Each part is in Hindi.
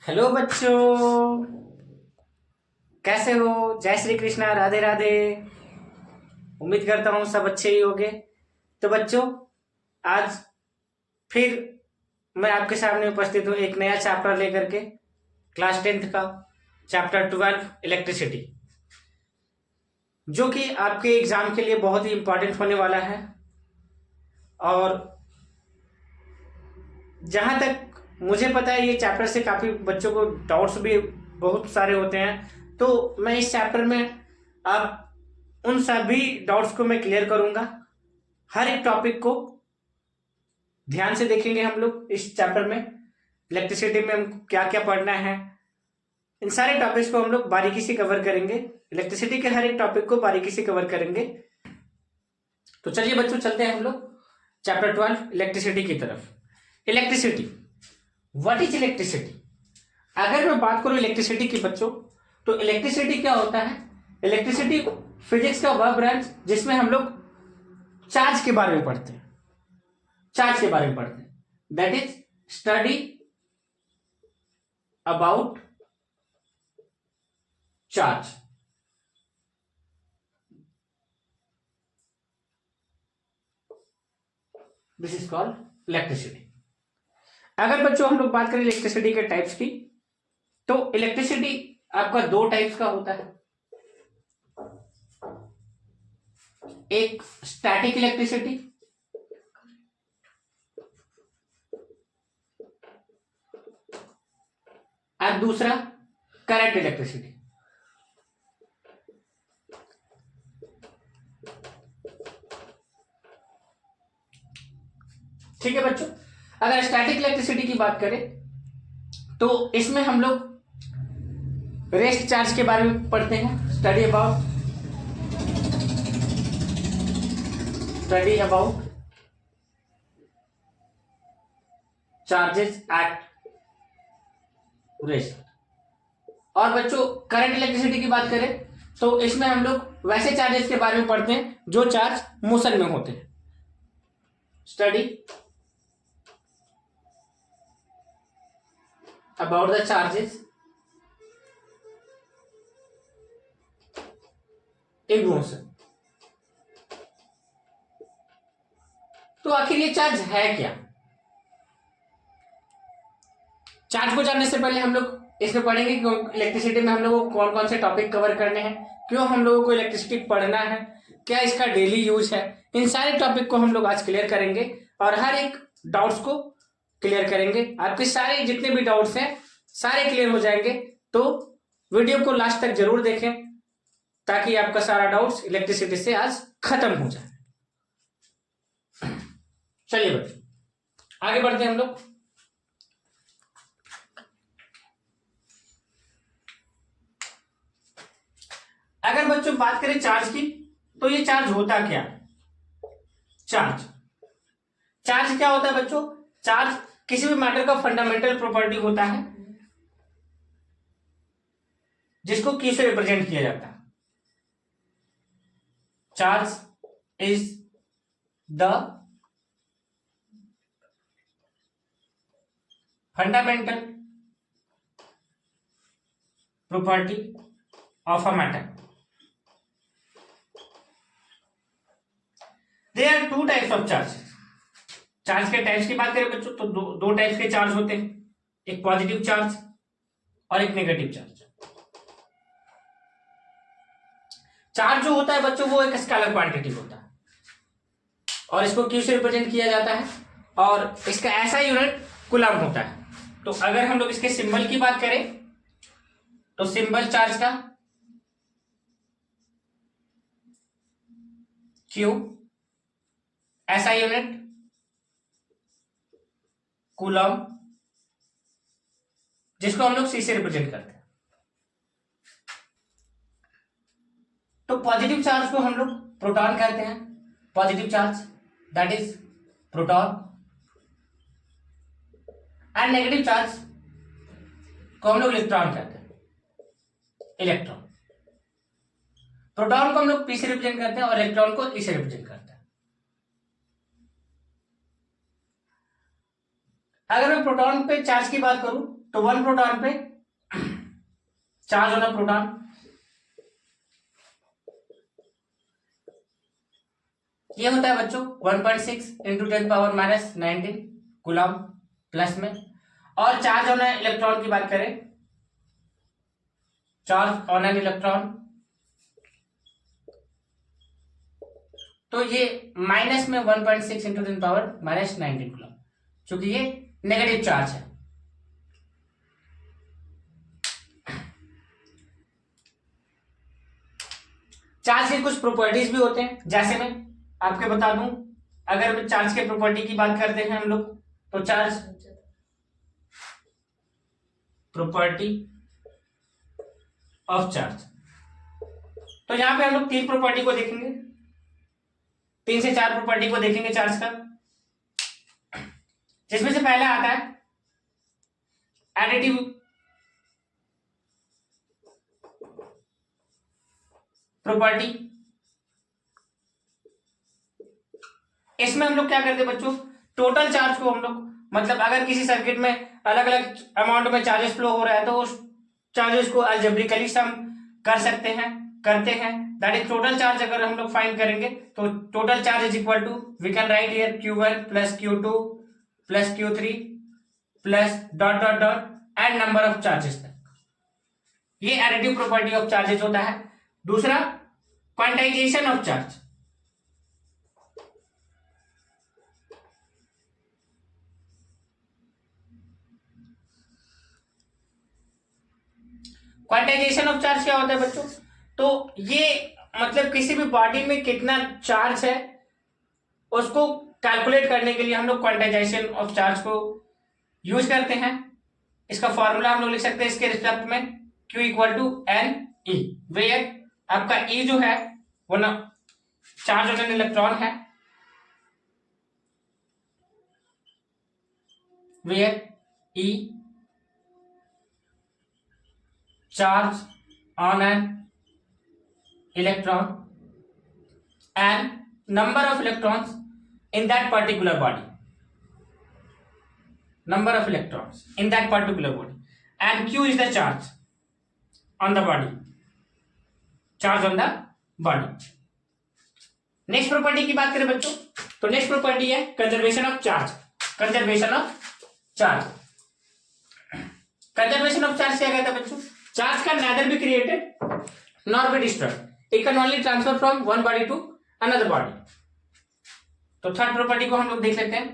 हेलो बच्चों, कैसे हो? जय श्री कृष्णा, राधे राधे। उम्मीद करता हूँ सब अच्छे ही होंगे। तो बच्चों, आज फिर मैं आपके सामने उपस्थित हूँ एक नया चैप्टर लेकर के। क्लास 10th का चैप्टर 12 इलेक्ट्रिसिटी, जो कि आपके एग्जाम के लिए बहुत ही इंपॉर्टेंट होने वाला है। और जहाँ तक मुझे पता है, ये चैप्टर से काफ़ी बच्चों को डाउट्स भी बहुत सारे होते हैं। तो मैं इस चैप्टर में आप उन सभी डाउट्स को मैं क्लियर करूंगा। हर एक टॉपिक को ध्यान से देखेंगे हम लोग इस चैप्टर में। इलेक्ट्रिसिटी में हम क्या क्या पढ़ना है, इन सारे टॉपिक्स को हम लोग बारीकी से कवर करेंगे। इलेक्ट्रिसिटी के हर एक टॉपिक को बारीकी से कवर करेंगे। तो चलिए बच्चों, चलते हैं हम लोग चैप्टर 12 इलेक्ट्रिसिटी की तरफ। Electricity, what is electricity? अगर मैं बात करूं इलेक्ट्रिसिटी की बच्चों, तो इलेक्ट्रिसिटी क्या होता है? इलेक्ट्रिसिटी फिजिक्स का वह ब्रांच जिसमें हम लोग चार्ज के बारे में पढ़ते हैं। चार्ज के बारे में पढ़ते हैं, that is study about charge. This is called electricity. अगर बच्चों हम लोग बात करें इलेक्ट्रिसिटी के टाइप्स की, तो इलेक्ट्रिसिटी आपका दो टाइप्स का होता है। एक स्टैटिक इलेक्ट्रिसिटी और दूसरा करंट इलेक्ट्रिसिटी। ठीक है बच्चों, अगर स्टैटिक इलेक्ट्रिसिटी की बात करें तो इसमें हम लोग रेस्ट चार्ज के बारे में पढ़ते हैं। Study about charges at rest. और बच्चों करंट इलेक्ट्रिसिटी की बात करें तो इसमें हम लोग वैसे चार्जेस के बारे में पढ़ते हैं जो चार्ज मोशन में होते हैं। Study about the charges in motion. तो आखिर ये चार्ज है क्या? चार्ज को जानने से पहले हम लोग इसमें पढ़ेंगे कि इलेक्ट्रिसिटी में हम लोगों को कौन कौन से टॉपिक कवर करने हैं, क्यों हम लोगों को इलेक्ट्रिसिटी पढ़ना है, क्या इसका डेली यूज है। इन सारे टॉपिक को हम लोग आज क्लियर करेंगे और हर एक डाउट्स को क्लियर करेंगे। आपके सारे जितने भी डाउट्स हैं सारे क्लियर हो जाएंगे। तो वीडियो को लास्ट तक जरूर देखें ताकि आपका सारा डाउट्स इलेक्ट्रिसिटी से आज खत्म हो जाए। चलिए बच्चों आगे बढ़ते हैं हम लोग। अगर बच्चों बात करें चार्ज की, तो ये चार्ज होता क्या? चार्ज चार्ज क्या होता है बच्चों? चार्ज किसी भी मैटर का फंडामेंटल प्रॉपर्टी होता है जिसको Q से रिप्रेजेंट किया जाता है। Charge is the fundamental property of a matter. There are two types of charge. Charge के टाइप्स की बात करें बच्चों तो दो टाइप्स के चार्ज होते हैं, एक पॉजिटिव चार्ज और एक नेगेटिव चार्ज। चार्ज जो होता है बच्चों वो एक स्केलर क्वांटिटी होता है और इसको Q से रिप्रेजेंट किया जाता है और इसका ऐसा यूनिट कूलम होता है। तो अगर हम लोग इसके सिंबल की बात करें तो सिंबल चार्ज का Q, ऐसा यूनिट कूलम, जिसको हम लोग C से रिप्रेजेंट करते हैं। तो पॉजिटिव चार्ज को हम लोग प्रोटॉन कहते हैं। Positive charge that is proton. And negative charge को हम लोग इलेक्ट्रॉन कहते हैं, इलेक्ट्रॉन। प्रोटॉन को हम लोग P से रिप्रेजेंट करते हैं और इलेक्ट्रॉन को E से रिप्रेजेंट करते हैं। अगर मैं प्रोटॉन पे चार्ज की बात करूं तो 1 प्रोटॉन पे चार्ज होना प्रोटॉन, ये होता है बच्चों 1.6 इंटू 10⁻⁻19 कूलम प्लस में। और चार्ज होना इलेक्ट्रॉन की बात करें, चार्ज ऑन एन इलेक्ट्रॉन, तो ये माइनस में 1.6 इंटू 10⁻⁻19 कूलम, क्योंकि ये नेगेटिव चार्ज है। चार्ज के कुछ प्रॉपर्टीज भी होते हैं, जैसे मैं आपके बता दूं, अगर चार्ज के प्रॉपर्टी की बात करते हैं हम लोग, तो चार्ज प्रॉपर्टी ऑफ चार्ज, तो यहां पे हम लोग 3 प्रॉपर्टी को देखेंगे, 3 से 4 प्रॉपर्टी को देखेंगे चार्ज का, जिसमें से पहला आता है एडिटिव प्रॉपर्टी। इसमें हम लोग क्या करते हैं बच्चों, टोटल चार्ज को हम लोग, मतलब अगर किसी सर्किट में अलग अलग अमाउंट में चार्जेस फ्लो हो रहा है, तो उस चार्जेस को अलजेब्रिकली सम कर सकते हैं, करते हैं, दैट इज टोटल चार्ज। अगर हम लोग फाइंड करेंगे तो total charge is equal to, we can write here Q1 plus Q2 plus Q3 plus dot dot dot and number of charges तक। ये एडिटिव प्रॉपर्टी ऑफ चार्जेस होता है। दूसरा quantization of charge, quantization of charge क्या होता है बच्चों, तो ये मतलब किसी भी बॉडी में कितना चार्ज है उसको कैलकुलेट करने के लिए हम लोग क्वांटाइजेशन ऑफ चार्ज को यूज करते हैं। इसका फॉर्मूला हम लोग लिख सकते हैं इसके रिस्पेक्ट में, Q equal to n e, where आपका E जो है वो ना चार्ज ऑन एन इलेक्ट्रॉन है, where E charge on an electron and number of electrons in that particular body, number of electrons in that particular body, and Q is the charge on the body, charge on the body. Next property की बात करें बच्चों, तो नेक्स्ट प्रॉपर्टी है conservation of charge. Conservation of charge, conservation of charge क्या कहता है बच्चों, charge can neither be created nor be destroyed, it can only transfer from one body to another body। तो थर्ड प्रॉपर्टी को हम लोग देख लेते हैं,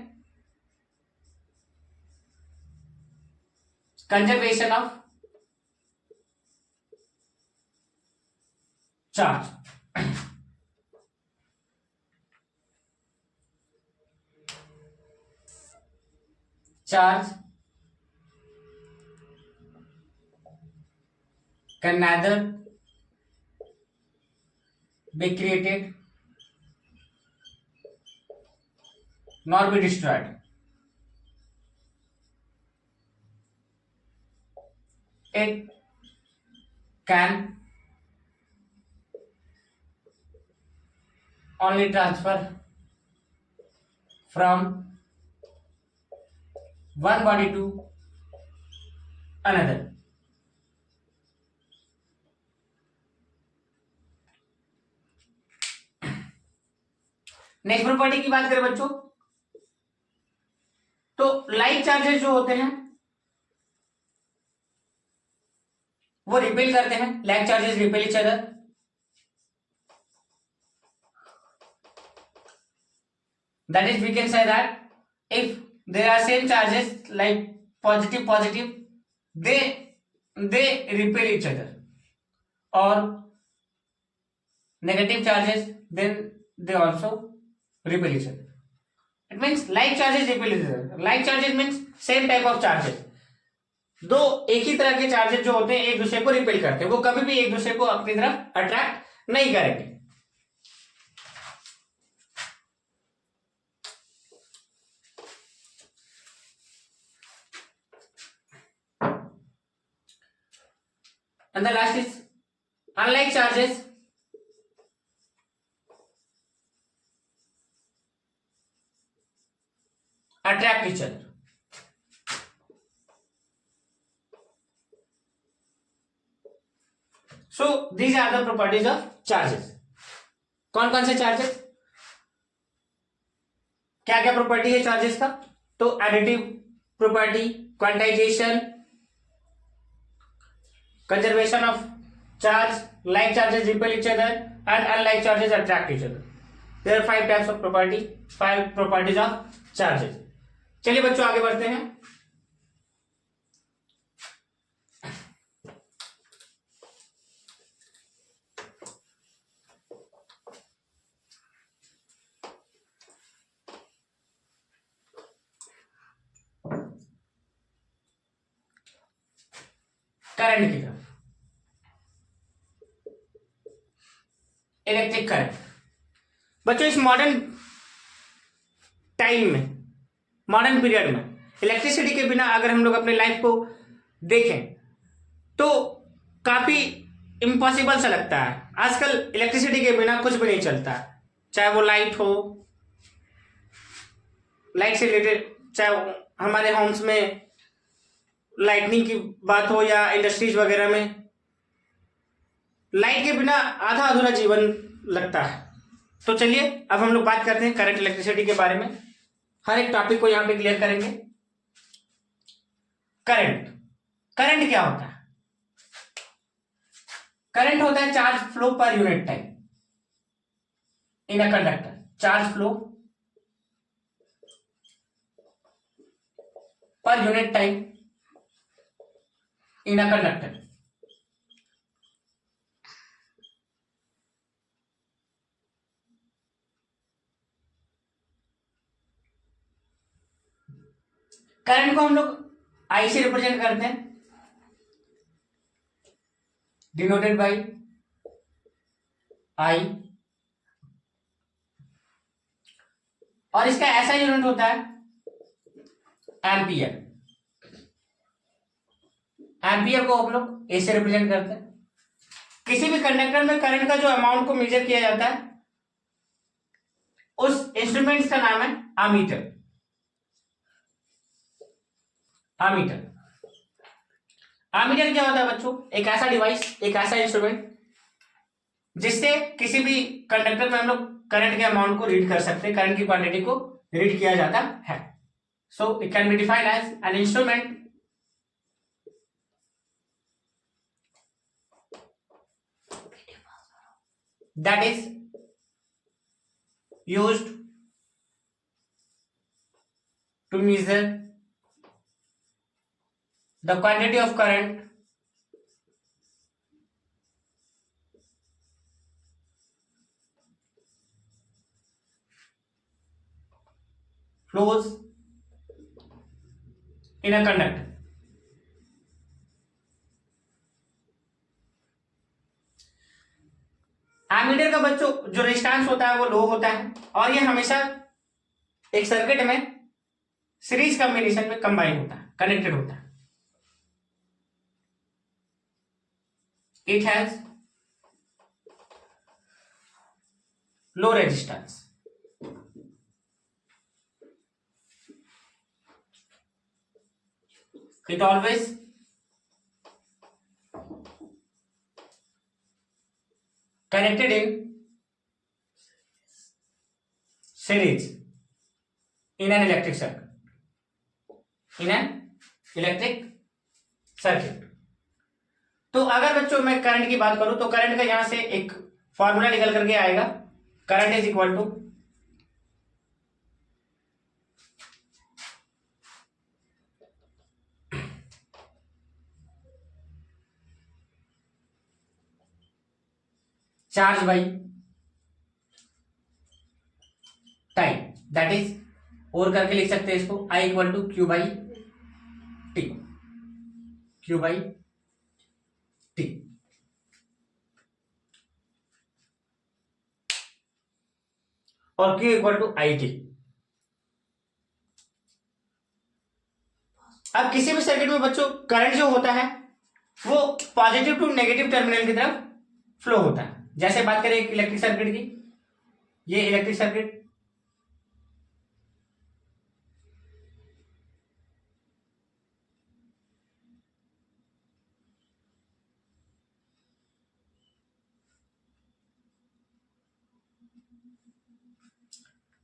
conservation of charge. Charge can neither be created nor be destroyed, it can only transfer from one body to another। Next property की बात करें बच्चों, तो लाइक चार्जेस जो होते हैं वो रिपेल करते हैं, like charges repel each other, that is we can say that if there are same charges like positive positive, they repel each other, or negative charges then they also repel each other। It means like charges repel each other, like charges means same type of charges, दो एक ही तरह के चार्जेस जो होते हैं एक दूसरे को रिपेल करते हैं, वो कभी भी एक दूसरे को अपनी तरफ अट्रैक्ट नहीं करेंगे। And the last is unlike charges attract each other। So these are the properties of charges. कौन कौन से चार्जेस, क्या क्या प्रॉपर्टी है चार्जेस का? तो additive property, quantization, conservation of charge, like charges repel each other and unlike charges attract each other. There are 5 types of property, 5 properties of charges. चलिए बच्चों आगे बढ़ते हैं। करंट की तरफ, इलेक्ट्रिक करंट। बच्चों इस मॉडर्न टाइम में, मॉडर्न पीरियड में इलेक्ट्रिसिटी के बिना अगर हम लोग अपने लाइफ को देखें तो काफी इम्पॉसिबल सा लगता है। आजकल इलेक्ट्रिसिटी के बिना कुछ भी नहीं चलता, चाहे वो लाइट हो, लाइट से रिलेटेड, चाहे हमारे होम्स में लाइटनिंग की बात हो या इंडस्ट्रीज वगैरह में, लाइट के बिना आधा अधूरा जीवन लगता है। तो चलिए अब हम लोग बात करते हैं करंट इलेक्ट्रिसिटी के बारे में। हर एक टॉपिक को यहां पे क्लियर करेंगे। करंट, करंट क्या होता है? करंट होता है charge flow per unit time in a conductor. Charge flow per unit time in a conductor. Current को हम लोग आई से रिप्रेजेंट करते हैं, डिनोटेड बाय आई, और इसका ऐसा यूनिट होता है एम्पियर। एम्पियर को हम लोग ए से रिप्रेजेंट करते हैं। किसी भी कंडक्टर में करंट का जो अमाउंट को मेजर किया जाता है उस इंस्ट्रूमेंट का नाम है आमीटर। आमीटर, आमीटर क्या होता है बच्चों? एक ऐसा डिवाइस, एक ऐसा इंस्ट्रूमेंट जिससे किसी भी कंडक्टर में हम लोग करंट के अमाउंट को रीड कर सकते हैं, करंट की क्वांटिटी को रीड किया जाता है। So it can be defined as an instrument that is used to measure the quantity of current flows in a conductor। Ammeter का बच्चों जो रेजिस्टेंस होता है वो लो होता है, और ये हमेशा एक सर्किट में सीरीज कॉम्बिनेशन में कंबाइन होता है, कनेक्टेड होता है। It has low resistance. It always connected in series in an electric circuit, in an electric circuit। तो अगर बच्चों मैं करंट की बात करूं तो करंट का यहां से एक फॉर्मूला निकल करके आएगा, current is equal to charge by time, that is, और करके लिख सकते हैं इसको I equal to Q by T, Q by T. और Q equal to I T. अब किसी भी सर्किट में बच्चों करंट जो होता है वो पॉजिटिव टू नेगेटिव टर्मिनल की तरफ फ्लो होता है। जैसे बात करें इलेक्ट्रिक सर्किट की, ये इलेक्ट्रिक सर्किट,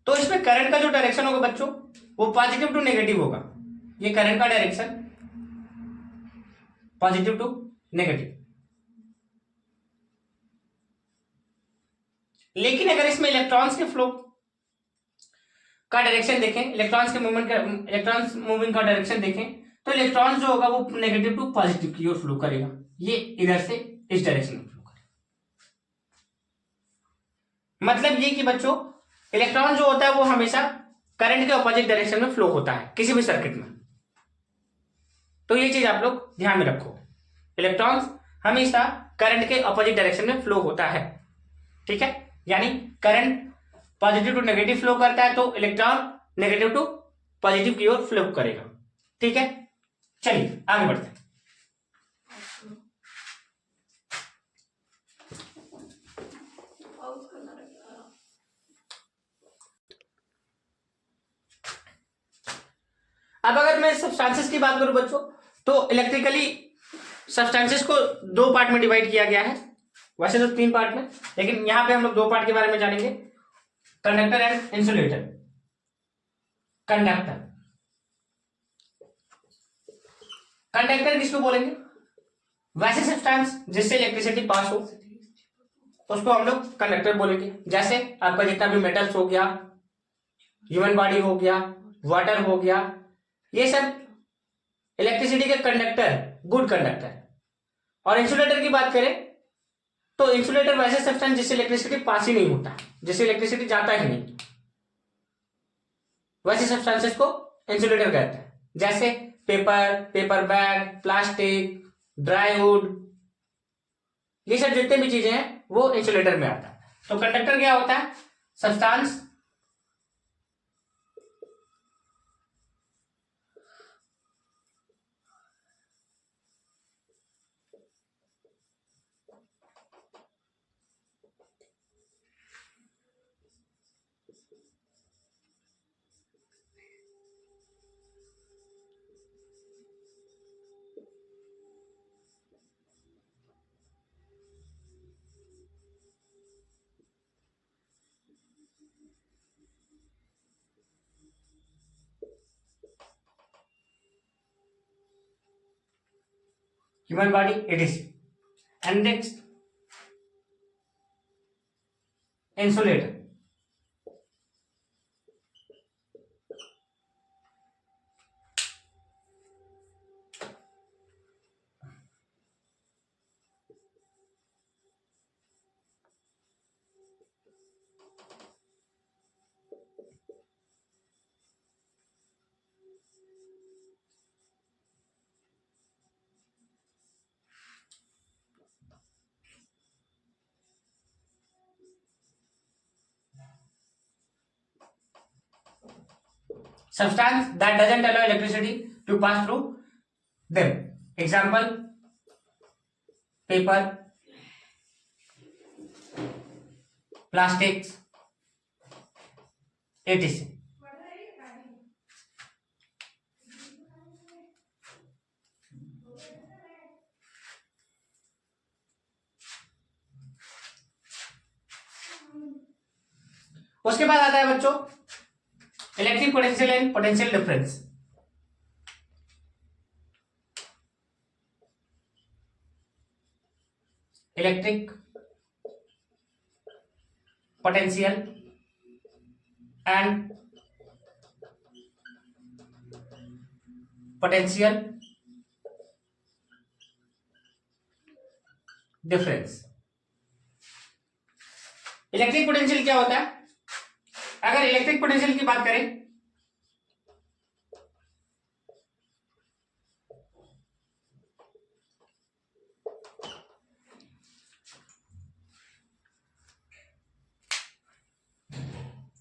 तो इसमें करंट का जो डायरेक्शन होगा बच्चों वो पॉजिटिव टू नेगेटिव होगा। ये करंट का डायरेक्शन पॉजिटिव टू नेगेटिव। लेकिन अगर इसमें इलेक्ट्रॉन्स के फ्लो का डायरेक्शन देखें, इलेक्ट्रॉन्स मूविंग का डायरेक्शन देखें, तो इलेक्ट्रॉन जो होगा वो नेगेटिव टू पॉजिटिव की ओर फ्लो करेगा। ये इधर से इस डायरेक्शन में फ्लो करेगा। मतलब ये कि बच्चों इलेक्ट्रॉन जो होता है वो हमेशा करंट के ऑपोजिट डायरेक्शन में फ्लो होता है किसी भी सर्किट में। तो ये चीज आप लोग ध्यान में रखो, इलेक्ट्रॉन्स हमेशा करंट के ऑपोजिट डायरेक्शन में फ्लो होता है। ठीक है, यानी current positive to negative flow करता है तो इलेक्ट्रॉन नेगेटिव टू पॉजिटिव की ओर फ्लो करेगा। ठीक है, चलिए आगे बढ़ते हैं। अब अगर मैं सब्सटेंसेस की बात करूं बच्चों, तो इलेक्ट्रिकली सब्सटेंसेस को दो पार्ट में डिवाइड किया गया है, वैसे तो तीन पार्ट में, लेकिन यहां पे हम लोग दो पार्ट के बारे में जानेंगे, conductor and insulator. Conductor conductor किसको बोलेंगे? वैसे सब्सटेंस जिससे इलेक्ट्रिसिटी पास हो उसको हम लोग कंडक्टर बोलेंगे। जैसे आपका जितना भी मेटल्स हो गया, ह्यूमन बॉडी हो गया, वाटर हो गया, ये सब इलेक्ट्रिसिटी के कंडक्टर, गुड कंडक्टर। और इंसुलेटर की बात करें तो इंसुलेटर वैसे सब्सटेंस जिससे इलेक्ट्रिसिटी पास ही नहीं होता, जिससे इलेक्ट्रिसिटी जाता ही नहीं, वैसे सब्सटेंसेस को इंसुलेटर कहते हैं। जैसे पेपर, पेपर बैग, प्लास्टिक, ड्राईवुड, ये सब जितने भी चीजें हैं वो इंसुलेटर में आता है। तो कंडक्टर क्या होता है? Substance human body, etc. And next, insulator. Substance that doesn't allow electricity to pass through them. Example, paper, plastics, etc. उसके बाद आता है बच्चों electric potential and potential difference. Electric potential and potential difference. Electric potential क्या होता है? अगर इलेक्ट्रिक पोटेंशियल की बात करें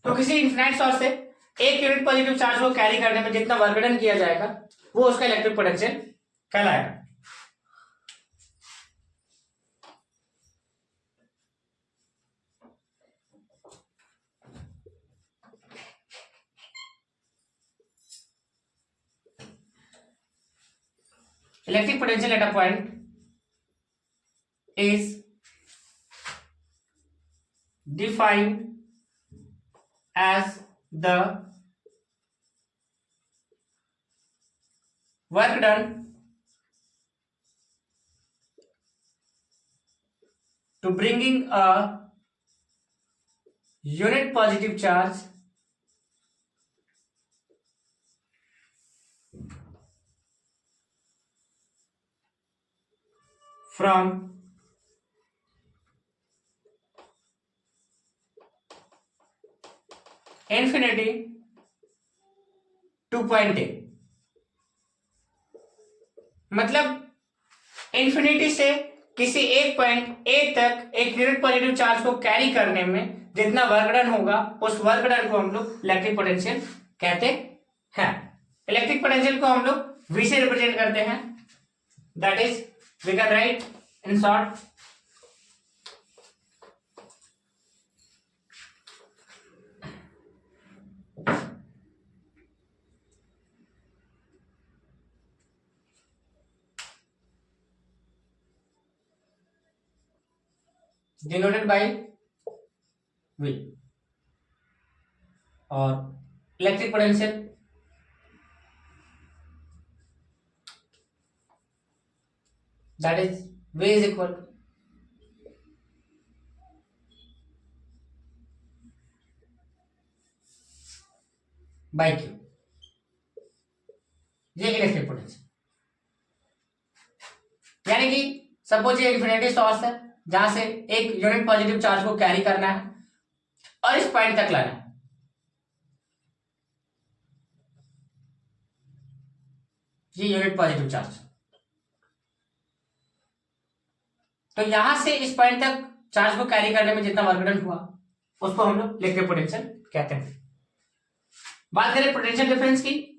तो किसी इन्फिनाइट सोर्स से एक यूनिट पॉजिटिव चार्ज को कैरी करने में जितना वर्क डन किया जाएगा वो उसका इलेक्ट्रिक पोटेंशियल कहलाएगा। Electric potential at a point is defined as the work done to bringing a unit positive charge from infinity to point A। मतलब इन्फिनिटी से किसी एक पॉइंट ए तक एक यूनिट पॉजिटिव चार्ज को कैरी करने में जितना वर्क डन होगा उस वर्क डन को हम लोग इलेक्ट्रिक पोटेंशियल कहते हैं। इलेक्ट्रिक पोटेंशियल को हम लोग वी से रिप्रेजेंट करते हैं, that is we can write in short denoted by V. और electric potential that is V is equal by Q, ये इलेक्ट्रिक पोटेंशियल। यानी कि सपोज ये इन्फिनिटी सोर्स है जहां से एक यूनिट पॉजिटिव चार्ज को कैरी करना है और इस पॉइंट तक लाना है। ये यूनिट पॉजिटिव चार्ज, तो यहां से इस पॉइंट तक चार्ज को कैरी करने में जितना वर्क डन हुआ उसको हम लोग इलेक्ट्रिक पोटेंशियल कहते हैं। बात करें पोटेंशियल डिफरेंस की,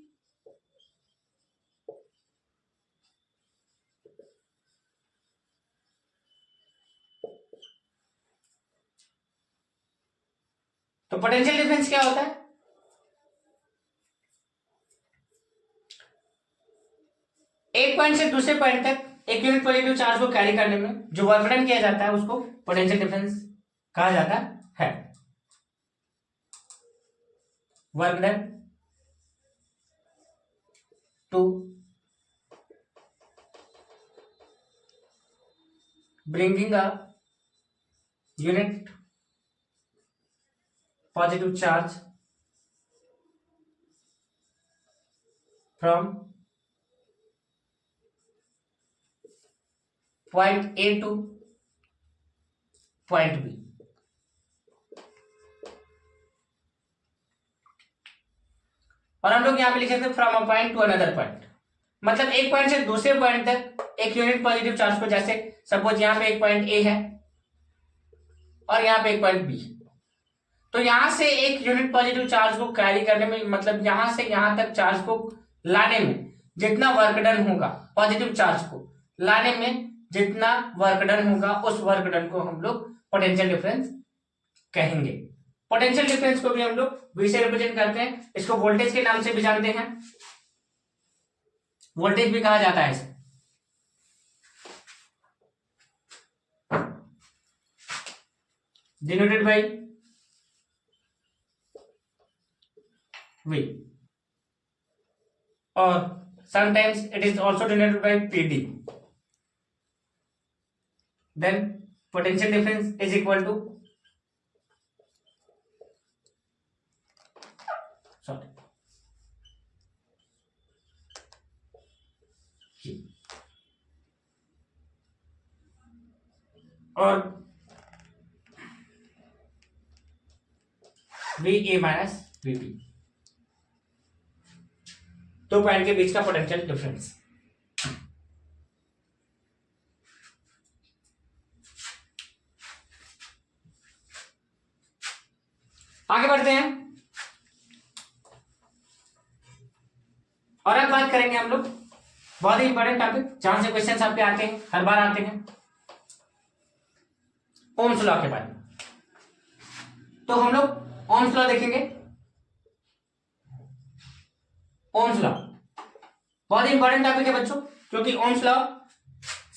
तो पोटेंशियल डिफरेंस क्या होता है? एक पॉइंट से दूसरे पॉइंट तक एक यूनिट पॉजिटिव चार्ज को कैरी करने में जो वर्क डन किया जाता है उसको पोटेंशियल डिफरेंस कहा जाता है। Work done to bringing a unit positive charge from point A to point B। और हम लोग यहां पे लिख सकते हैं from a point two another point, मतलब एक पॉइंट से दूसरे पॉइंट तक एक यूनिट पॉजिटिव चार्ज को, जैसे सपोज यहां पे एक पॉइंट ए है और यहां पे एक पॉइंट बी, तो यहां से एक यूनिट पॉजिटिव चार्ज को कैरी करने में, मतलब यहां से यहां तक चार्ज को लाने में जितना वर्क डन होगा, पॉजिटिव चार्ज को लाने में जितना वर्क डन होगा उस वर्क डन को हम लोग पोटेंशियल डिफरेंस कहेंगे। पोटेंशियल डिफरेंस को भी हम लोग V से रिप्रेजेंट करते हैं, इसको वोल्टेज के नाम से भी जानते हैं, वोल्टेज भी कहा जाता है इसे। Denoted by V, or sometimes it is also denoted by PD। Then potential difference is equal to, sorry, और VA माइनस VB, दो पॉइंट के बीच का पोटेंशियल डिफरेंस। आगे बढ़ते हैं और अब बात करेंगे हम लोग बहुत ही इंपॉर्टेंट टॉपिक जहां से क्वेश्चंस आपके आते हैं, हर बार आते हैं, ओम्स लॉ के बारे में। तो हम लोग ओम्स लॉ देखेंगे। ओम्स लॉ बहुत ही इंपॉर्टेंट टॉपिक है बच्चों, क्योंकि ओम्स लॉ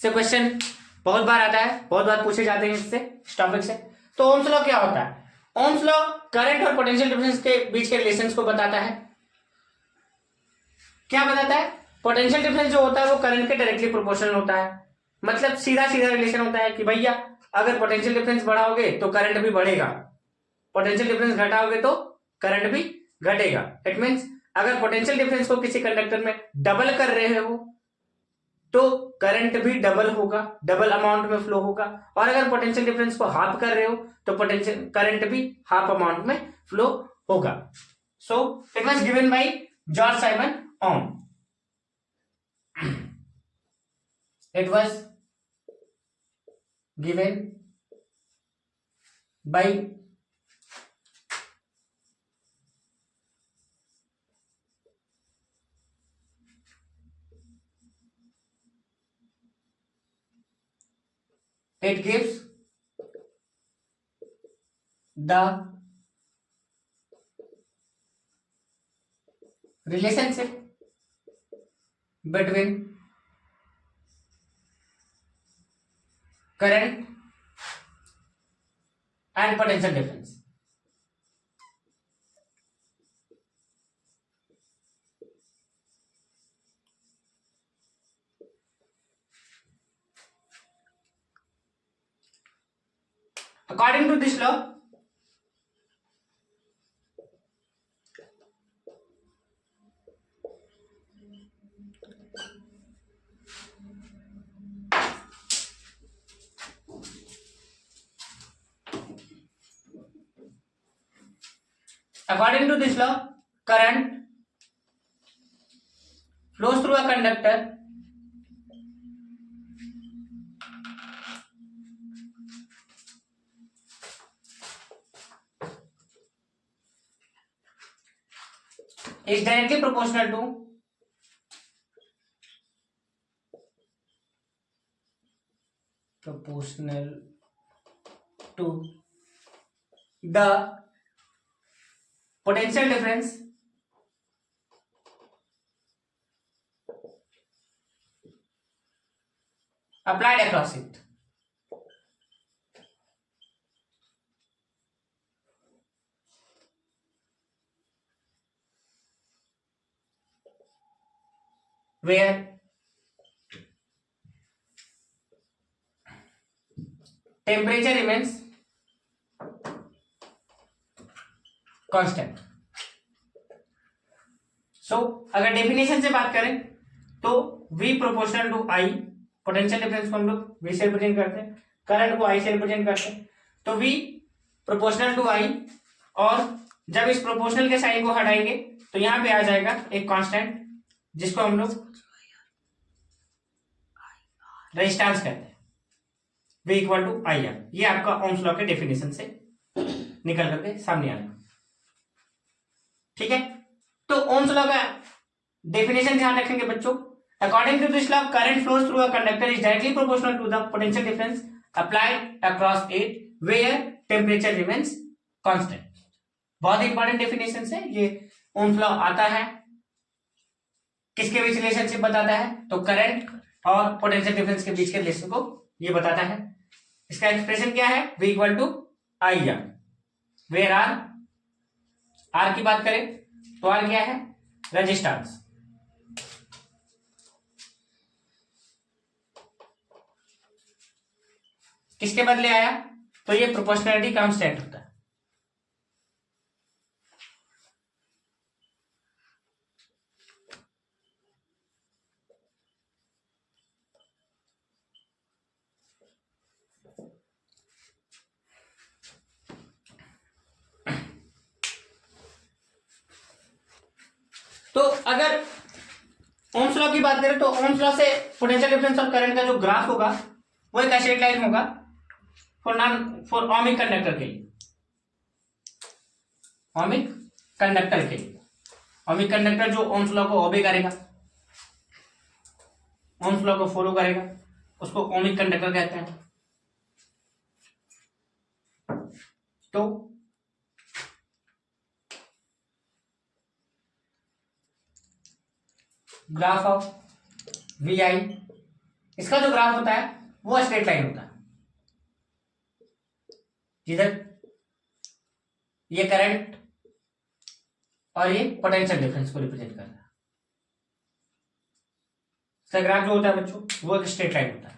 से क्वेश्चन बहुत बार आता है, बहुत बार पूछे जाते हैं इससे, इस टॉपिक से। तो ओम्स लॉ क्या होता है? ओम्स लॉ करंट और पोटेंशियल डिफरेंस के बीच के रिलेशंस को बताता है। क्या बताता है? पोटेंशियल डिफरेंस जो होता है वो करंट के डायरेक्टली प्रोपोर्शनल होता है। मतलब सीधा सीधा रिलेशन होता है कि भैया अगर पोटेंशियल डिफरेंस बढ़ाओगे तो करंट भी बढ़ेगा, पोटेंशियल डिफरेंस घटाओगे तो करंट भी घटेगा। इट मीन्स अगर पोटेंशियल डिफरेंस को किसी कंडक्टर में डबल कर रहे हो तो करंट भी डबल होगा, डबल अमाउंट में फ्लो होगा, और अगर पोटेंशियल डिफरेंस को हाफ कर रहे हो तो पोटेंशियल करंट भी हाफ अमाउंट में फ्लो होगा। So it was given by George Simon Ohm. It was given by it gives the relationship between current and potential difference. According to this law, current flows through a conductor is directly proportional to the potential difference applied across it. Where temperature remains constant. सो अगर डेफिनेशन से बात करें तो V proportional to I, potential difference को हम लोग V से रिप्रेजेंट करते हैं, करंट को I से रिप्रेजेंट करते हैं, तो V प्रोपोर्शनल टू I, और जब इस प्रोपोर्शनल के साइन को हटाएंगे तो यहां पे आ जाएगा एक कांस्टेंट जिसको हम लोग रेजिस्टेंस कहते हैं, V equal to I R। ये आपका ओम्स लॉ के डेफिनेशन से निकल करके सामने आएगा। ठीक है, तो ओम्स लॉ का डेफिनेशन ध्यान रखेंगे बच्चों। According to this law current flows through a conductor is directly proportional to the potential difference applied across it where temperature remains constant. बहुत इंपॉर्टेंट डेफिनेशन है ये। ओम्स लॉ आता है किसके बीच रिलेशनशिप बताता है? तो करंट और पोटेंशियल डिफरेंस के बीच के रिलेशन को ये बताता है। इसका एक्सप्रेशन क्या है? V equal to I R, where R की बात करें तो R क्या है? रेजिस्टेंस। किसके बदले आया? तो ये प्रोपोर्शनैलिटी कांस्टेंट होता है। तो अगर ओम्स लॉ की बात करें तो ओम्स लॉ से पोटेंशियल डिफरेंस और करंट का जो ग्राफ होगा वो एक एसिड लाइन होगा फॉर ओमिक कंडक्टर के लिए। ओमिक कंडक्टर के लिए, ओमिक कंडक्टर जो ओम्स लॉ को ओबे करेगा, ओम्स लॉ को फॉलो करेगा, उसको ओमिक कंडक्टर कहते हैं। तो ग्राफ ऑफ वी आई, इसका जो ग्राफ होता है वो स्ट्रेट लाइन होता है, जिधर ये करंट और ये पोटेंशियल डिफरेंस को रिप्रेजेंट कर रहा है। ग्राफ जो होता है बच्चों वो एक स्ट्रेट लाइन होता है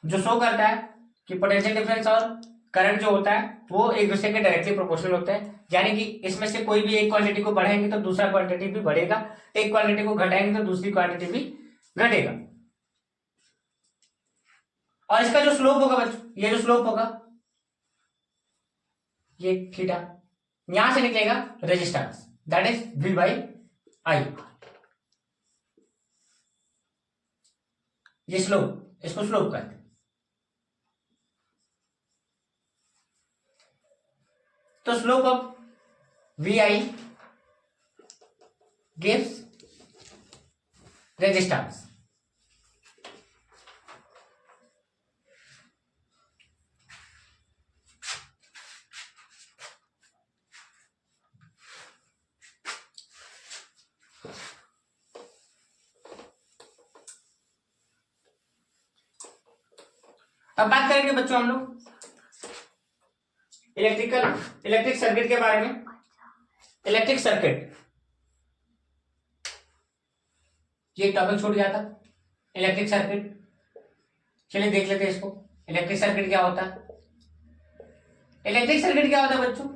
जो शो करता है कि पोटेंशियल डिफरेंस और करंट जो होता है वो एक दूसरे के डायरेक्टली प्रोपोर्शनल होते हैं, यानी कि इसमें से कोई भी एक क्वांटिटी को बढ़ाएंगे तो दूसरा क्वांटिटी भी बढ़ेगा, एक क्वांटिटी को घटाएंगे तो दूसरी क्वांटिटी भी घटेगा। और इसका जो स्लोप होगा बच्चों, ये जो स्लोप होगा ये थीटा, यहां से निकलेगा resistance, that is V by I. ये स्लोप, इसको स्लोप कहते हैं। तो slope of Vi gives resistance। अब बात करेंगे बच्चों हम लोग इलेक्ट्रिक सर्किट के बारे में। इलेक्ट्रिक सर्किट, ये टॉपिक छूट गया था, इलेक्ट्रिक सर्किट। चलिए देख लेते हैं इसको। इलेक्ट्रिक सर्किट क्या होता है? इलेक्ट्रिक सर्किट क्या होता है बच्चों?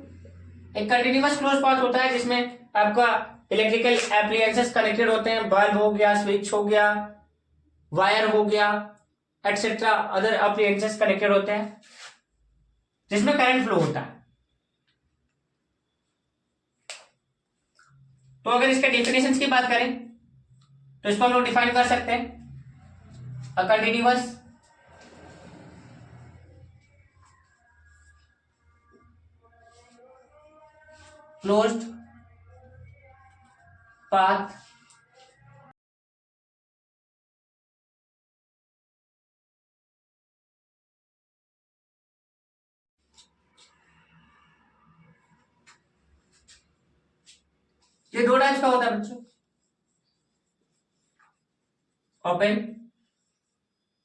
एक कंटिन्यूअस क्लोज पाथ होता है जिसमें आपका इलेक्ट्रिकल एप्लायंसेस कनेक्टेड होते हैं, बल्ब हो गया, स्विच हो गया, वायर हो गया, एटसेट्रा अदर अप्लायंसेस कनेक्टेड होते हैं जिसमें करंट फ्लो होता है। तो अगर इसके डेफिनेशंस की बात करें तो इसको हम लोग डिफाइन कर सकते हैं, अ कंटिन्यूअस क्लोज्ड पाथ ये दो टाइप्स का होता है बच्चों, open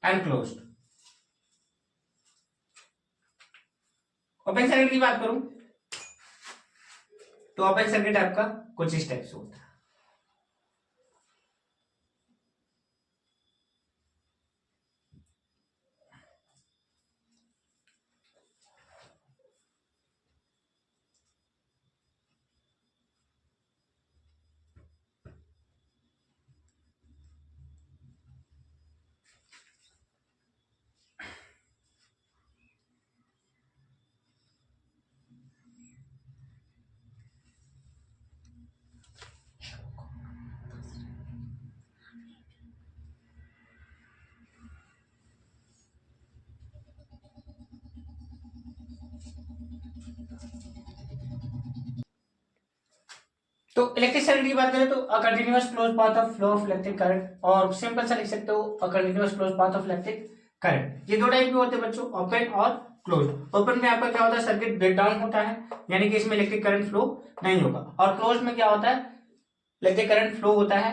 and closed. Open circuit की बात करूं तो ओपन सर्किट आपका कुछ इस टाइप से होता है। तो इलेक्ट्रिक सर्किट की बात करें तो अ continuous close path of flow of electric current, और सिंपल सा लिख सकते हो अ continuous close path of electric current. ये दो टाइप के होते हैं बच्चों, ओपन और क्लोज। ओपन में आपका क्या होता है, सर्किट ब्रेक डाउन होता है, यानी कि इसमें इलेक्ट्रिक करंट फ्लो नहीं होगा। और क्लोज में क्या होता है, इलेक्ट्रिक करंट फ्लो होता है,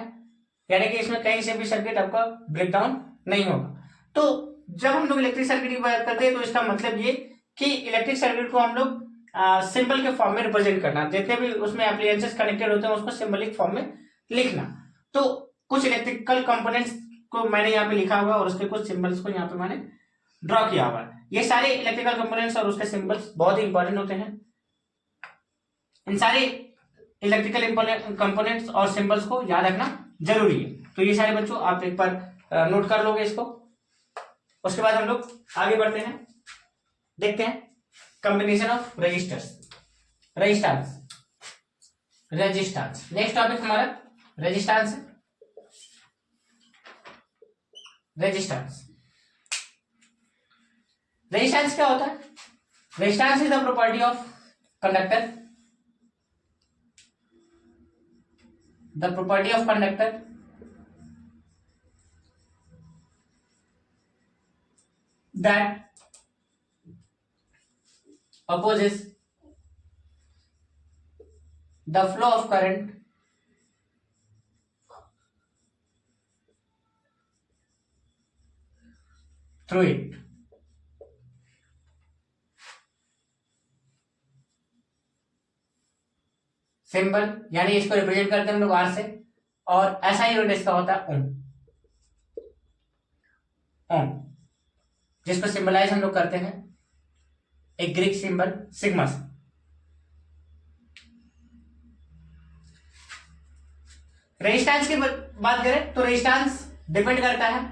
यानी कि इसमें कहीं से भी सर्किट आपका ब्रेक डाउन नहीं होगा। तो जब हम लोग इलेक्ट्रिक सर्किट की बात करते हैं तो इसका मतलब ये कि इलेक्ट्रिक सर्किट को हम लोग सिंबल के फॉर्म में रिप्रेजेंट करना, जितने भी उसमें एप्लायंसेस कनेक्टेड होते हैं उसको सिंबलिक फॉर्म में लिखना। तो कुछ इलेक्ट्रिकल कंपोनेंट्स को मैंने यहाँ पे लिखा हुआ और उसके कुछ सिंबल्स को यहाँ पे मैंने ड्रॉ किया हुआ है। ये सारे इलेक्ट्रिकल कंपोनेंट्स और उसके सिंबल्स बहुत ही इंपॉर्टेंट होते हैं। इन सारे इलेक्ट्रिकल कंपोनेंट्स और सिंबल्स को याद रखना जरूरी है। तो ये सारे बच्चों आप एक बार नोट कर लोगे इसको। उसके बाद हम लोग आगे बढ़ते हैं, देखते हैं combination of resistance. Next topic हमारा रेजिस्टेंस है। रेजिस्टेंस क्या होता है? Resistance is the property of conductor, that opposes the flow of current through it. Symbol, यानी इसको रिप्रेजेंट करते हैं हम लोग आर से, और ऐसा यूनिट इसका होता है ओम। ओम जिसको सिंबलाइज हम लोग करते हैं एक ग्रीक सिंबल सिग्मा से। रेजिस्टेंस की बात करें तो रेजिस्टेंस डिपेंड करता है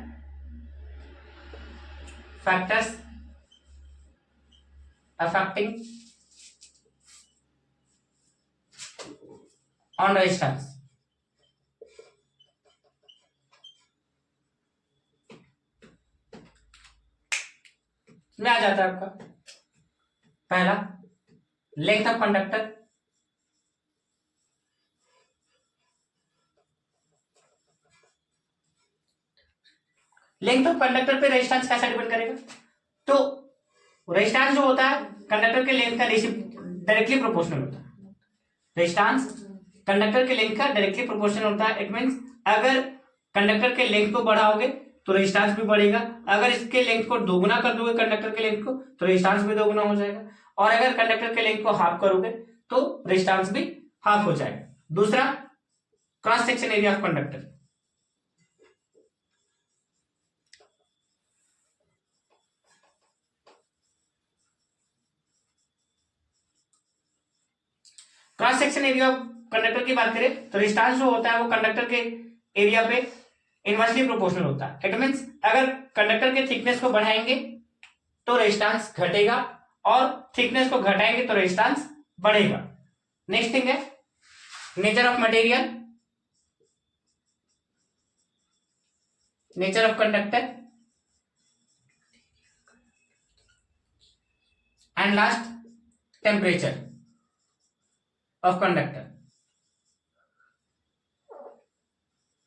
फैक्टर्स अफेक्टिंग ऑन रेजिस्टेंस। में आ जाता है आपका पहला length of conductor, length of conductor पे रेजिस्टेंस कैसा डिपेंड करेगा, तो रेजिस्टेंस जो होता है कंडक्टर के लेंथ का डायरेक्टली प्रोपोर्शनल होता है। रेजिस्टेंस कंडक्टर के लेंथ का डायरेक्टली प्रोपोर्शनल होता है। इट मींस अगर कंडक्टर के लेंथ को बढ़ाओगे तो रेजिस्टेंस भी बढ़ेगा, अगर इसके लेंथ को दोगुना कर दोगे कंडक्टर के लेंथ को तो रेजिस्टेंस भी दोगुना हो जाएगा, और अगर कंडक्टर के लेंथ को हाफ करोगे तो रेजिस्टेंस भी हाफ हो जाएगा। दूसरा cross section area of conductor, cross section area of conductor की बात करें तो रेजिस्टेंस जो होता है वो कंडक्टर के एरिया पे इनवर्सली प्रोपोर्शनल होता है। इट मींस अगर कंडक्टर के थिकनेस को बढ़ाएंगे तो रेजिस्टेंस घटेगा, और थिकनेस को घटाएंगे तो रेजिस्टेंस बढ़ेगा। नेक्स्ट थिंग है nature of material, nature of conductor, and last temperature of conductor,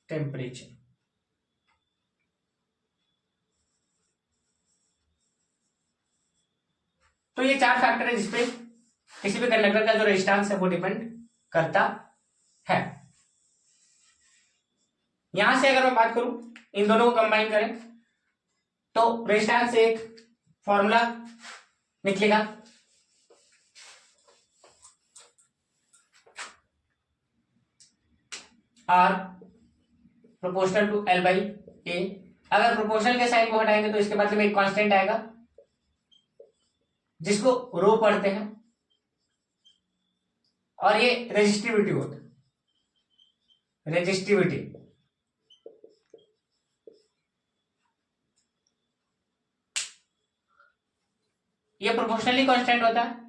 temperature. तो ये चार फैक्टर है जिसपे किसी भी कंडक्टर का जो रेजिस्टेंस है वो डिपेंड करता है। यहां से अगर मैं बात करूं इन दोनों को कंबाइन करें तो रेजिस्टेंस से एक फॉर्मूला निकलेगा, R proportional to L by A. अगर प्रोपोर्शनल के साइन को हटाएंगे तो इसके बाद में एक कांस्टेंट आएगा जिसको रो पढ़ते हैं, और ये रेजिस्टिविटी होता है, रेजिस्टिविटी। ये प्रोपोर्शनली कांस्टेंट होता है।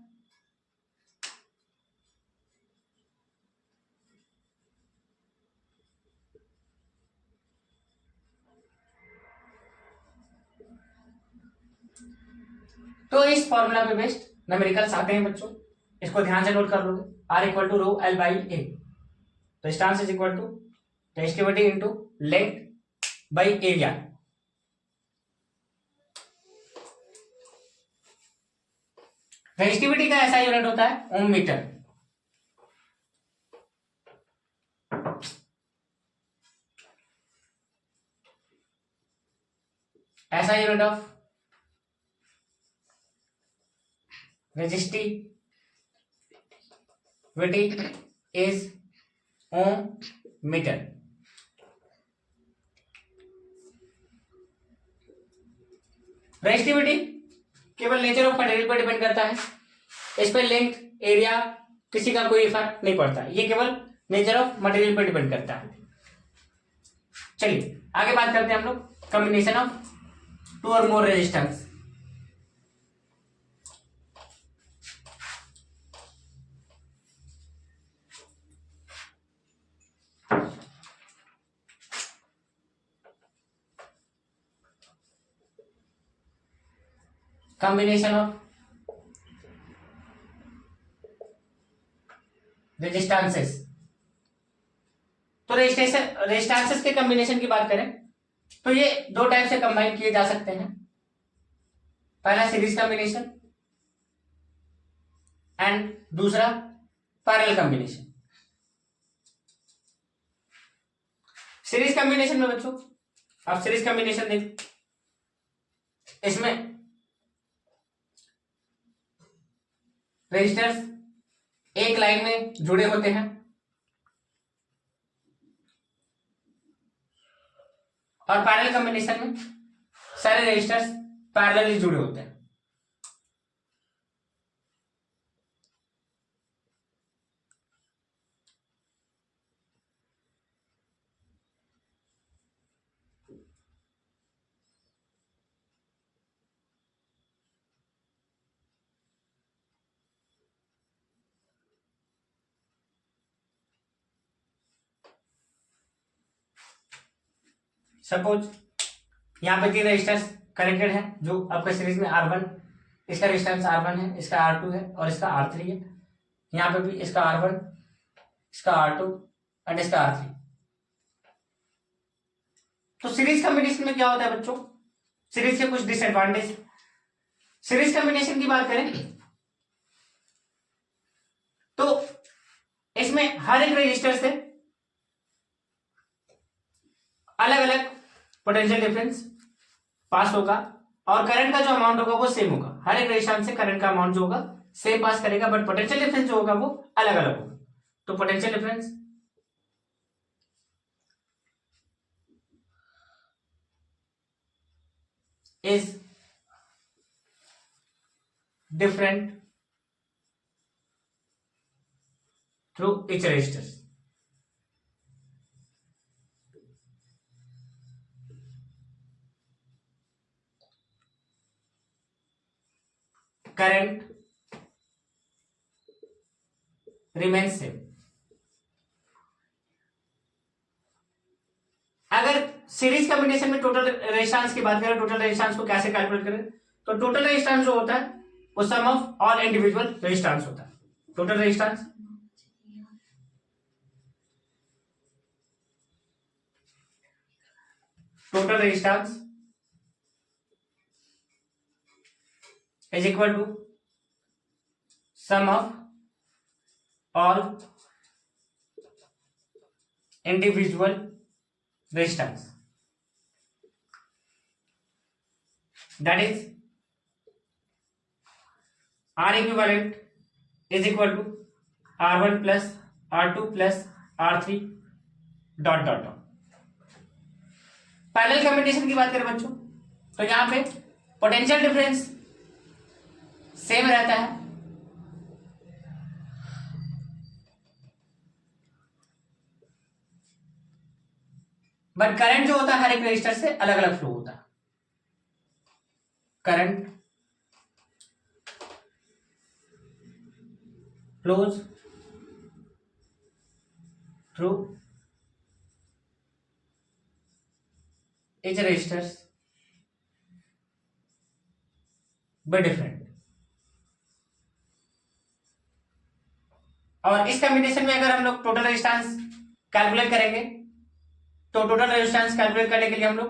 तो इस फॉर्मूला पे बेस्ड न्यूमेरिकल्स आते हैं बच्चों, इसको ध्यान से नोट कर लोगे। R equal to rho L by A, तो distance is equal to resistivity into length by area. Resistivity का ऐसा यूनिट होता है ओम मीटर। ऐसा unit of resistivity is ohm meter। Resistivity केवल नेचर ऑफ मटेरियल पर डिपेंड करता है, इस पर लेंथ एरिया किसी का कोई इफेक्ट नहीं पड़ता, ये केवल नेचर ऑफ मटेरियल पर डिपेंड करता है। चलिए आगे बात करते हैं हम लोग कॉम्बिनेशन ऑफ टू और more resistance. combination of resistances. तो रेजिस्टेंसेस के कॉम्बिनेशन की बात करें तो ये दो टाइप से कंबाइन किए जा सकते हैं। पहला सीरीज कॉम्बिनेशन एंड दूसरा पैरेलल कॉम्बिनेशन। सीरीज कॉम्बिनेशन में बच्चों आप सीरीज कॉम्बिनेशन देख, इसमें रेजिस्टर्स एक लाइन में जुड़े होते हैं और पैरेलल कॉम्बिनेशन में सारे रेजिस्टर्स पैरेलली जुड़े होते हैं। सपोज यहाँ पे तीन रेजिस्टर्स कनेक्टेड है जो आपका सीरीज में R1, इसका रेजिस्टेंस R1 है, इसका R2 है और इसका R3 है। यहाँ पे भी इसका R1, इसका R2 एंड इसका R3। तो सीरीज कॉम्बिनेशन में क्या होता है बच्चों, सीरीज के कुछ डिसएडवांटेज। सीरीज कॉम्बिनेशन की बात करें तो इसमें हर एक रेजिस्टर से अलग अलग पोटेंशियल डिफरेंस पास होगा और करंट का जो अमाउंट होगा वो सेम होगा। हर एक रेजिस्टेंस से करंट का अमाउंट जो होगा सेम पास करेगा, बट पोटेंशियल डिफरेंस जो होगा वो अलग अलग होगा। तो potential difference is different through each resistors। Current remains same. अगर सीरीज कॉम्बिनेशन में टोटल रेजिस्टेंस की बात करें, टोटल रेजिस्टेंस को कैसे कैलकुलेट करें, तो टोटल रेजिस्टेंस जो होता है वो सम ऑफ ऑल इंडिविजुअल रेजिस्टेंस होता है। Total resistance is equal to sum of all individual resistance, that is R equivalent is equal to R1 plus R2 plus R3 dot dot dot. Parallel combination की बात करें बच्चों तो यहां पे पोटेंशियल डिफरेंस सेम रहता है, बट करंट जो होता है हर एक रजिस्टर से अलग अलग फ्लो होता है। Current flows through each registers but different। और इस कॉम्बिनेशन में अगर हम लोग टोटल रेजिस्टेंस कैलकुलेट करेंगे तो टोटल रेजिस्टेंस कैलकुलेट करने के लिए हम लोग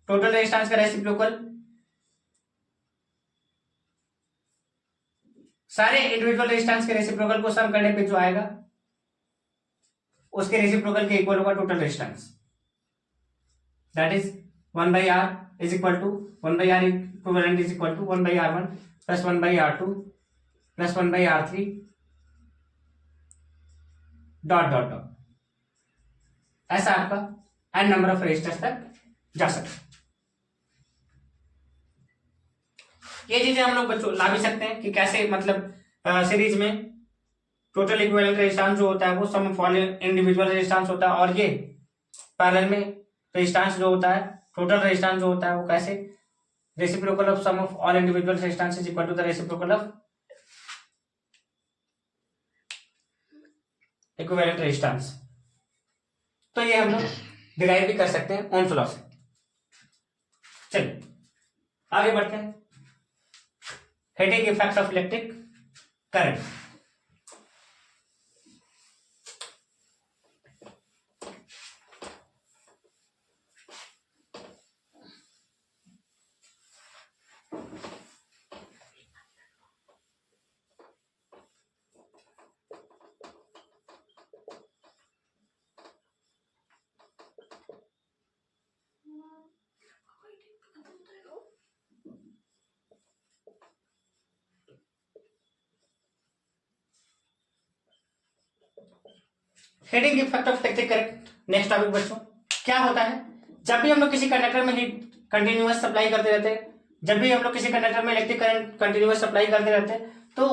टोटल रेजिस्टेंस का रेसिप्रोकल सारे इंडिविजुअल रेजिस्टेंस के रेसिप्रोकल को सम करने पे जो आएगा उसके रेसिप्रोकल के इक्वल होगा total resistance, that is 1 by R is equal to 1 by R equivalent is equal to 1 by R1 plus 1 by R2 plus 1 by R3 dot dot dot. ऐसा आपका n नंबर ऑफ रजिस्टर्स तक जा सकता है। ये चीजें हम लोग बच्चों ला भी सकते हैं कि कैसे मतलब सीरीज में टोटल इक्विवेलेंट रेजिस्टेंस जो होता है वो सम ऑफ ऑल इंडिविजुअल रेजिस्टेंस होता है, और ये पैरेलल में रेजिस्टेंस जो होता है टोटल रेजिस्टेंस जो होता है वो कैसे reciprocal of sum of all individual resistance is equal to the reciprocal of equivalent resistance. तो ये हम लोग डिराइव भी कर सकते हैं ओम्स लॉ से। चलिए आगे बढ़ते हैं। Heading effect of electric current. Heating effect of electric current. Next topic बच्चों, क्या होता है जब भी हम लोग किसी कंडक्टर में हीट कंटिन्यूअस सप्लाई करते रहते हैं, जब भी हम लोग किसी कंडक्टर में इलेक्ट्रिक करंट कंटिन्यूअस सप्लाई करते रहते हैं, तो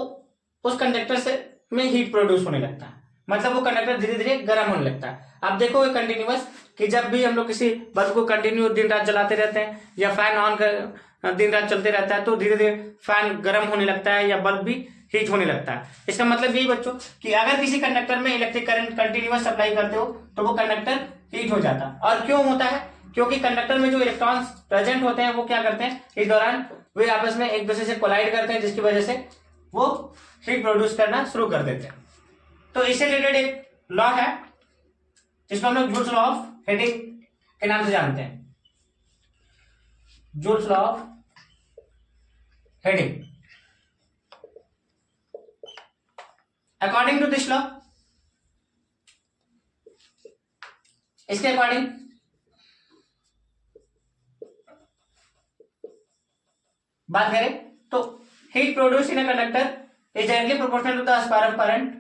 उस कंडक्टर से में हीट प्रोड्यूस होने लगता है, मतलब वो कंडक्टर धीरे धीरे गर्म होने लगता है। आप देखो कंटिन्यूअस कि जब भी हम लोग किसी बल्ब को कंटिन्यू दिन रात जलाते रहते हैं या फैन ऑन कर दिन रात चलते रहता है, तो धीरे धीरे फैन गर्म होने लगता है या बल्ब भी हीट होने लगता है। इसका मतलब यही बच्चों कि अगर किसी कंडक्टर में इलेक्ट्रिक करंट कंटिन्यूअस सप्लाई करते हो तो वो कंडक्टर हीट हो जाता है। और क्यों होता है? क्योंकि कंडक्टर में जो इलेक्ट्रॉन्स प्रेजेंट होते हैं वो क्या करते हैं, इस दौरान वे आपस में एक दूसरे से कोलाइड करते हैं, जिसकी वजह से वो हीट प्रोड्यूस करना शुरू कर देते हैं। तो इससे रिलेटेड एक लॉ है जिसको हम लोग जूल्स लॉ ऑफ हीटिंग के नाम से जानते हैं, Joule's law of heating. According to this law, इसके अकॉर्डिंग बात करें तो heat produce in a conductor is directly proportional to the square of current,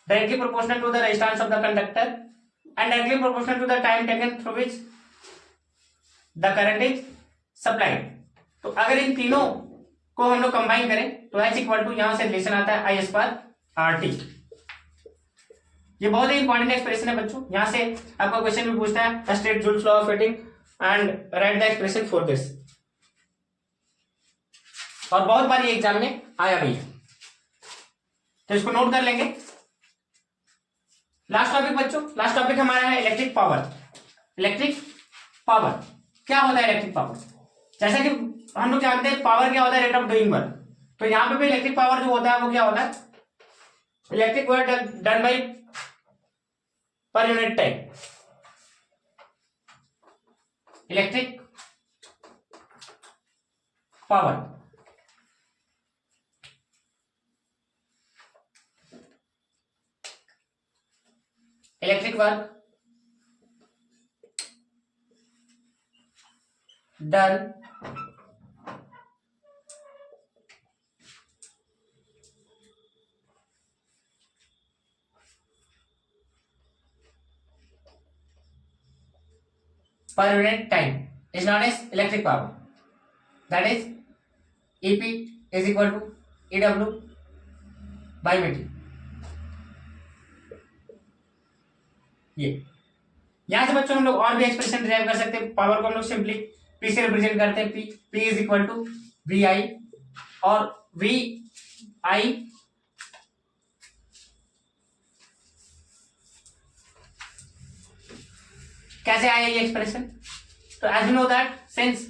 directly proportional to the resistance of the conductor and directly proportional to the time taken through which the current is supplied. तो अगर इन तीनों को हम लोग कंबाइन करें तो H इक्वल टू, यहां से रिलेशन आता है आई स्क्वायर आर टी। ये बहुत ही इंपॉर्टेंट एक्सप्रेशन है बच्चों, यहां से आपका क्वेश्चन भी पूछता है state joules law of heating and right the expression for this, और बहुत बार ये एग्जाम में आया भी है, तो इसको नोट कर लेंगे। लास्ट टॉपिक बच्चों, लास्ट टॉपिक हमारा है इलेक्ट्रिक पावर। इलेक्ट्रिक पावर क्या होता है? इलेक्ट्रिक पावर जैसा कि हम लोग जानते हैं पावर क्या होता है, रेट ऑफ डूइंग वर्क। तो यहां पे भी इलेक्ट्रिक पावर जो होता है वो क्या होता है, electric work done by per unit time. Electric power electric work done per unit time is known as electric power. That is EP is equal to EW by VT. ये यहां से बच्चों हम लोग और भी एक्सप्रेशन डिराइव कर सकते हैं। पावर को हम लोग सिंपली P से रिप्रेजेंट करते हैं। P is equal to VI, और VI कैसे आया ये एक्सप्रेशन? तो as you know that since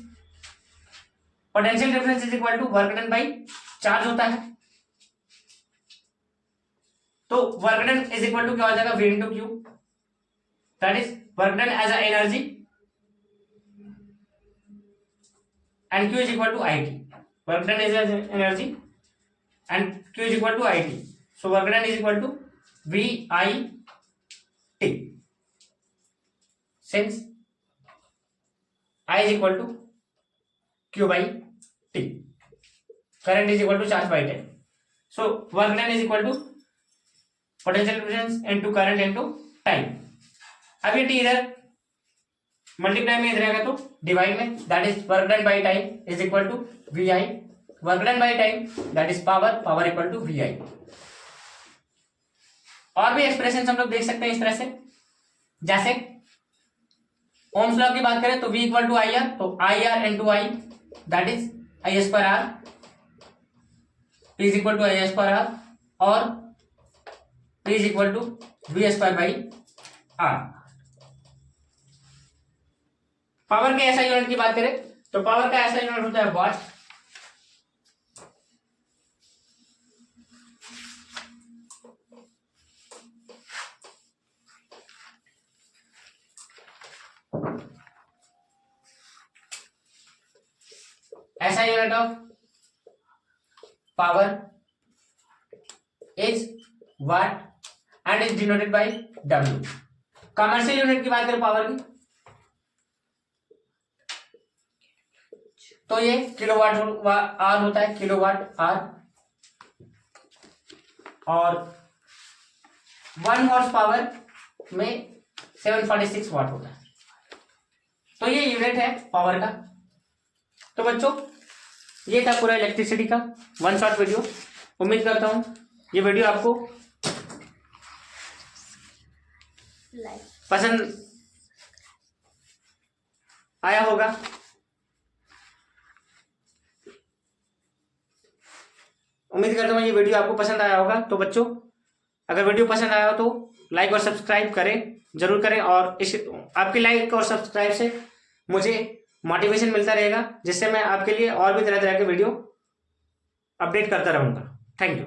potential difference is equal to work done by charge होता है, तो work done is equal to क्या हो जाएगा, V into Q, that is work done as a energy, and Q is equal to IT. Work done is as energy and Q is equal to IT. So work done is equal to VIT. Since I is equal to Q by T. Current is equal to charge by time. So work done is equal to potential difference into current into time. अब ये T इधर मल्टीप्लाई में इधर आएगा तो डिवाइड में, that is work done by time is equal to VI, work done by time that is power, power equal to VI। और भी एक्सप्रेशन हम लोग देख सकते हैं इस तरह से, जैसे ओम्स लॉ की बात करें तो V इक्वल टू IR, तो IR into I that is I square R, P is equal to I square R, और P is equal to V square by R। Power के ऐसा यूनिट की बात करें तो पावर का ऐसा यूनिट होता है वाट। ऐसा unit of power is what and is denoted by W। Commercial unit की बात करें पावर की तो ये किलोवाट आर होता है, किलोवाट आर, और 1 हॉर्स पावर में 746 वाट होता है। तो ये यूनिट है पावर का। तो बच्चों ये था पूरा इलेक्ट्रिसिटी का 1 शॉर्ट वीडियो। उम्मीद करता हूँ ये वीडियो आपको पसंद आया होगा। उम्मीद करता हूँ ये वीडियो आपको पसंद आया होगा। तो बच्चों अगर वीडियो पसंद आया हो तो लाइक और सब्सक्राइब जरूर करें, और इस आपके लाइक और सब्सक्राइब से मुझे मोटिवेशन मिलता रहेगा, जिससे मैं आपके लिए और भी तरह तरह के वीडियो अपडेट करता रहूंगा। Thank you.